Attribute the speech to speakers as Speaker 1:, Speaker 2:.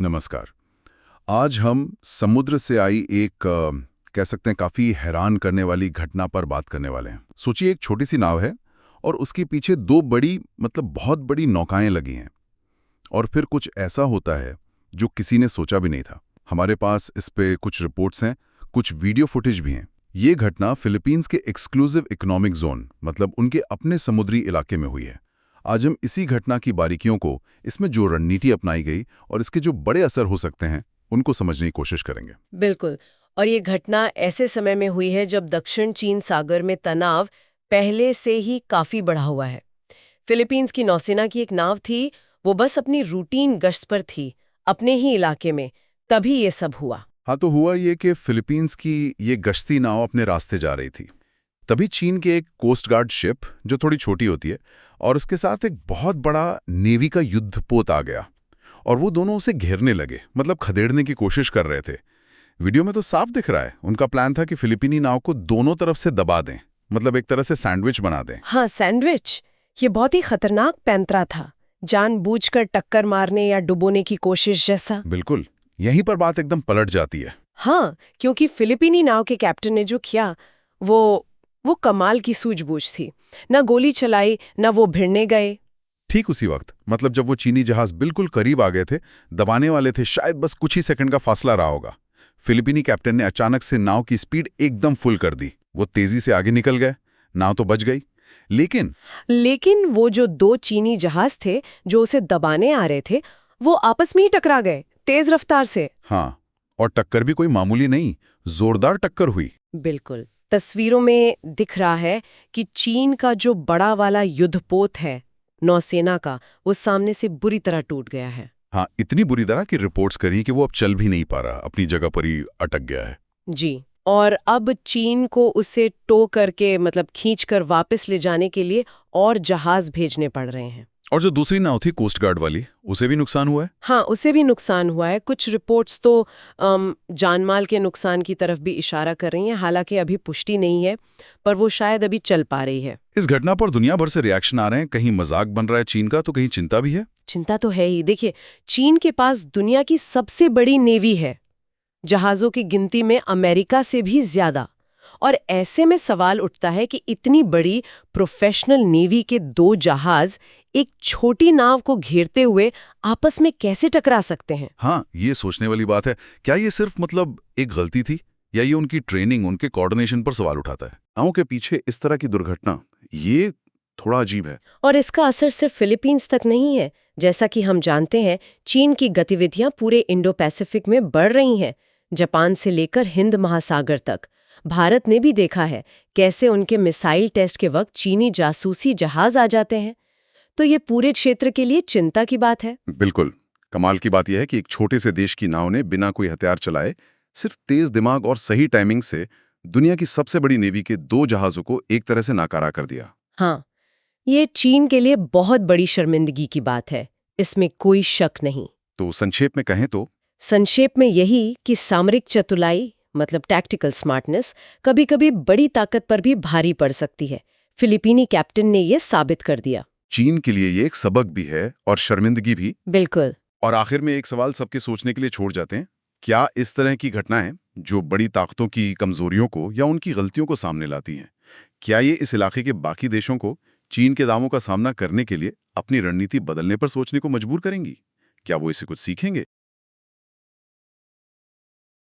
Speaker 1: नमस्कार। आज हम समुद्र से आई एक कह सकते हैं काफी हैरान करने वाली घटना पर बात करने वाले हैं। सोचिए एक छोटी सी नाव है और उसके पीछे दो बड़ी बहुत बड़ी नौकाएं लगी हैं और फिर कुछ ऐसा होता है जो किसी ने सोचा भी नहीं था। हमारे पास इस पे कुछ रिपोर्ट्स हैं, कुछ वीडियो फुटेज भी हैं। ये घटना फिलीपींस के एक्सक्लूसिव इकोनॉमिक जोन उनके अपने समुद्री इलाके में हुई है। आज हम इसी घटना की बारीकियों को, इसमें जो रणनीति अपनाई गई और इसके जो बड़े असर हो सकते हैं, उनको समझने की कोशिश करेंगे।
Speaker 2: बिल्कुल। और ये घटना ऐसे समय में हुई है जब दक्षिण चीन सागर में तनाव पहले से ही काफी बढ़ा हुआ है। फिलीपींस की नौसेना की एक नाव थी, वो बस अपनी रूटीन गश्त पर थी, अपने ही इलाके में, तभी ये सब हुआ।
Speaker 1: हाँ, तो हुआ ये कि फिलीपींस की ये गश्ती नाव अपने रास्ते जा रही थी। तभी चीन के एक कोस्ट गार्ड शिप, जो थोड़ी छोटी होती है, और उसके साथ एक बहुत बड़ा नेवी का युद्धपोत आ गया और वो दोनों उसे घेरने लगे, खदेड़ने की कोशिश कर रहे थे। वीडियो में तो साफ दिख रहा है, उनका प्लान था कि फिलिपीनी नाव को दोनों तरफ से दबा दें, एक तरह से सैंडविच बना दें।
Speaker 2: हाँ, सैंडविच। ये बहुत ही खतरनाक पैंतरा था, जानबूझकर टक्कर मारने या डुबोने की कोशिश जैसा।
Speaker 1: बिल्कुल, यहीं पर बात एकदम पलट जाती है।
Speaker 2: हाँ, क्योंकि फिलिपीनी नाव के कैप्टन ने जो किया वो कमाल की सूझबूझ थी। न गोली चलाई, न वो भिड़ने गए।
Speaker 1: ठीक उसी वक्त, जब वो चीनी जहाज बिल्कुल करीब आ गए थे, दबाने वाले थे, शायद बस कुछ ही सेकंड का फासला रहा होगा, फिलिपीनी कैप्टन ने अचानक से नाव की स्पीड एकदम फुल कर दी। वो तेजी से आगे निकल गए, नाव तो बच गई।
Speaker 2: लेकिन वो जो दो चीनी जहाज थे जो उसे दबाने आ रहे थे, वो आपस में ही टकरा गए, तेज रफ्तार से।
Speaker 1: हाँ, और टक्कर भी कोई मामूली नहीं, जोरदार टक्कर हुई।
Speaker 2: बिल्कुल। तस्वीरों में दिख रहा है कि चीन का जो बड़ा वाला युद्धपोत है नौसेना का, वो सामने से बुरी तरह टूट गया है।
Speaker 1: हाँ, इतनी बुरी तरह कि रिपोर्ट्स करी कि वो अब चल भी नहीं पा रहा, अपनी जगह पर ही अटक गया है।
Speaker 2: जी। और अब चीन को उसे टो करके खींच कर वापस ले जाने के लिए और जहाज भेजने पड़ रहे हैं।
Speaker 1: और जो दूसरी नाव थी कोस्ट गार्ड वाली, उसे भी नुकसान हुआ है।
Speaker 2: हाँ, उसे भी नुकसान हुआ है। कुछ रिपोर्ट्स तो जानमाल के नुकसान की तरफ भी इशारा कर रही हैं, हालांकि अभी पुष्टि नहीं है, पर वो शायद अभी चल पा रही है।
Speaker 1: इस घटना पर दुनिया भर से रिएक्शन आ रहे हैं, कहीं मजाक बन रहा है चीन का, तो कहीं चिंता भी है।
Speaker 2: चिंता तो है ही। देखिए, चीन के पास दुनिया की सबसे बड़ी नेवी है, जहाजों की गिनती में अमेरिका से भी ज्यादा। और ऐसे में सवाल उठता है कि इतनी बड़ी प्रोफेशनल नेवी के दो जहाज एक छोटी नाव को घेरते हुए आपस में कैसे टकरा सकते हैं?
Speaker 1: हाँ, ये सोचने वाली बात है। क्या ये सिर्फ एक गलती थी, या ये उनकी ट्रेनिंग, उनके कोऑर्डिनेशन पर सवाल उठाता है? नावों के पीछे इस तरह की दुर्घटना, ये थोड़ा अजीब है।
Speaker 2: और इसका असर सिर्फ फिलीपींस तक नहीं है। जैसा कि हम जानते हैं, चीन की गतिविधियां पूरे इंडो पैसिफिक में बढ़ रही हैं, जापान से लेकर हिंद महासागर तक। भारत ने भी देखा है कैसे उनके मिसाइल टेस्ट के वक्त चीनी जासूसी जहाज आ जाते हैं। तो ये पूरे क्षेत्र के लिए चिंता की बात है।
Speaker 1: बिल्कुल। कमाल की बात यह है कि एक छोटे से देश की नाव ने बिना कोई हथियार चलाए, सिर्फ तेज दिमाग और सही टाइमिंग से दुनिया की सबसे बड़ी नेवी के दो जहाजों को एक तरह से नाकारा कर दिया।
Speaker 2: हाँ, ये चीन के लिए बहुत बड़ी शर्मिंदगी की बात है, इसमें कोई शक नहीं।
Speaker 1: तो संक्षेप में कहें तो?
Speaker 2: संक्षेप में यही कि सामरिक चतुराई टैक्टिकल स्मार्टनेस कभी-कभी बड़ी ताकत पर भी भारी पड़ सकती है। फिलिपीनी कैप्टन ने ये साबित कर दिया।
Speaker 1: चीन के लिए ये एक सबक भी है और शर्मिंदगी भी।
Speaker 2: बिल्कुल।
Speaker 1: और आखिर में एक सवाल सबके सोचने के लिए छोड़ जाते हैं, क्या इस तरह की घटनाएं जो बड़ी ताकतों की कमजोरियों को या उनकी गलतियों को सामने लाती हैं, क्या ये इस इलाके के बाकी देशों को चीन के दावों का सामना करने के लिए अपनी रणनीति बदलने पर सोचने को मजबूर करेंगी? क्या वो इससे कुछ सीखेंगे?